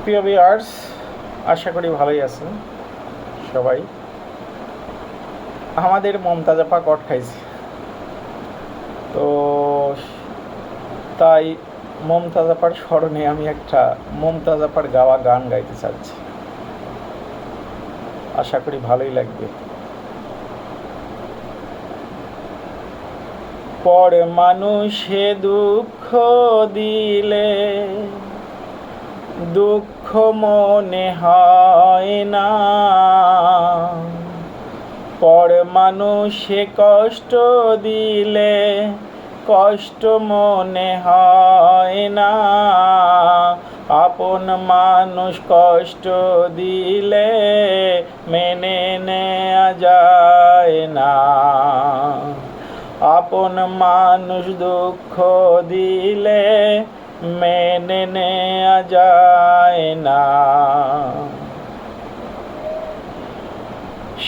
প্রিয় ভিউয়ার্স, আশা করি ভালোই আছেন সবাই। আমাদের মমতাজ আপা কট খাইছে, তো তাই মমতাজ আপার স্মরণে আমি একটা মমতাজ আপার গাওয়া গান গাইতে চাচ্ছি। আশা করি ভালোই লাগবে। পর মানুষে দুঃখ দিলে দুঃখ মনে হয় না, পর মানুষে কষ্ট দিলে কষ্ট মনে হয় না, আপন মানুষ কষ্ট দিলে মেনে নেওয়া যায় না, আপন মানুষ দুঃখ দিলে মেনে নেওয়া যায় না।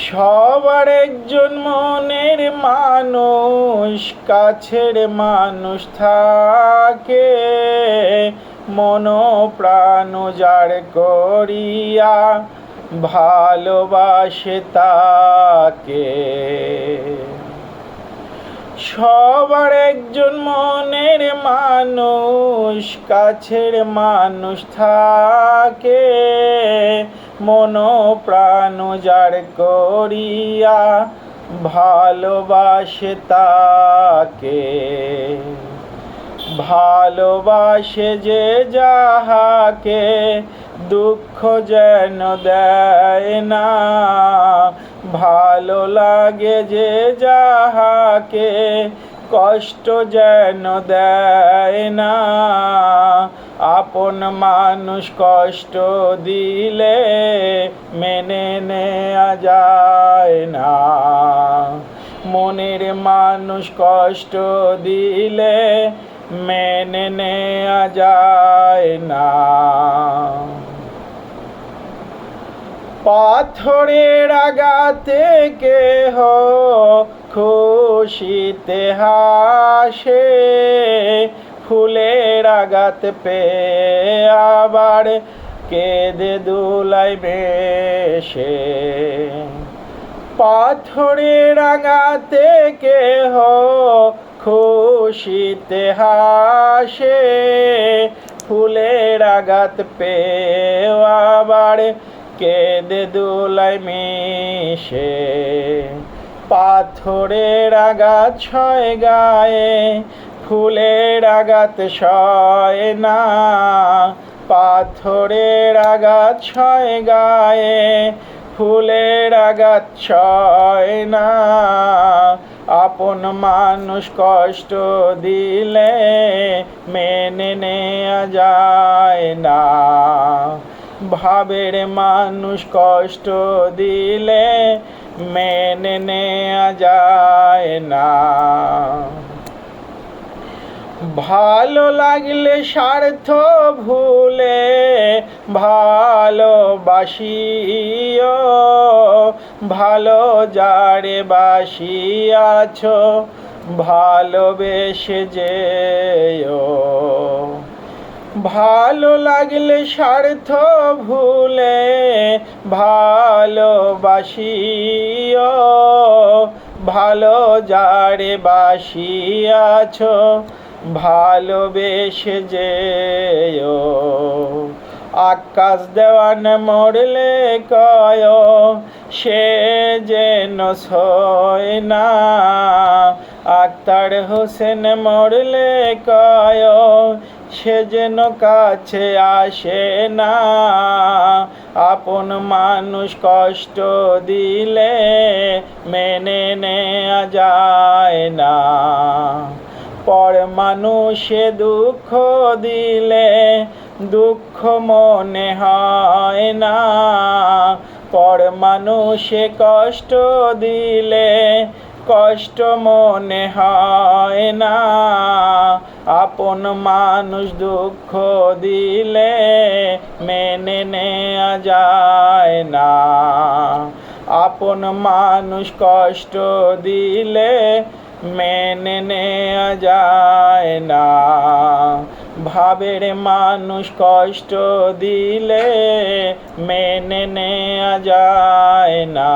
সবার একজন মনের মানুষ, কাছের মানুষ থাকে, মন প্রাণ যার করিয়া ভালোবাসে তাকে। সবার একজন মনের মানুষ, কাছের মানুষ থাকে, মন প্রাণ যার করিয়া ভালোবাসে তাকে। ভালোবাসে যে যাহাকে দুঃখ যেন দেয় না, ভালো লাগে যে যাহাকে কষ্ট যেন দেয় না, আপন মানুষ কষ্ট দিলে মেনে নেওয়া যায় না, মনের মানুষ কষ্ট দিলে মেনে নেওয়া যায় না। পাথরের আঘাতে কেহ খুশিতে হাসে, ফুলের আঘাত পেয়ে আবার কেঁদে দুলাই বেশে। পাথরের আঘাতে কেহ খুশিতে হাসে, ফুলের আঘাত পেয়ে আবার কেঁদে দুলাই মিশে। পাথরের আঘাত সয় গায়ে, ফুলের আঘাত সয় না, পাথরের আঘাত সয় গায়ে, ফুলের আঘাত সয় না, আপন মানুষ কষ্ট দিলে মেনে নেওয়া যায় না, ভাবের মানুষ কষ্ট দিলে মেনে নেওয়া যায় না। ভালো লাগলে স্বার্থ ভুলে ভালোবাসিও, ভালো যারে বাসিয়াছ ভালোবেসে যেও। ভালো লাগলে স্বার্থ ভুলে ভালোবাসিও, ভালো যারে বাসিয়াছ ভালোবেসে যেও। আকাশ দেওয়ান মরলে কয় সে যেন সয় না, আক্তার হোসেন মরলে কয় সে যেন কাছে আসে না, আপন মানুষ কষ্ট দিলে মেনে নেওয়া যায় না, পর মানুষে দুঃখ দিলে দুঃখ মনে হয় না, পর মানুষে কষ্ট দিলে কষ্ট মনে হয় না, আপন মানুষ দুঃখ দিলে মেনে নেওয়া যায় না, আপন মানুষ কষ্ট দিলে মেনে নেয়া যায় না। ভাবের মানুষ কষ্ট দিলে মেনে নেয়া যায় না।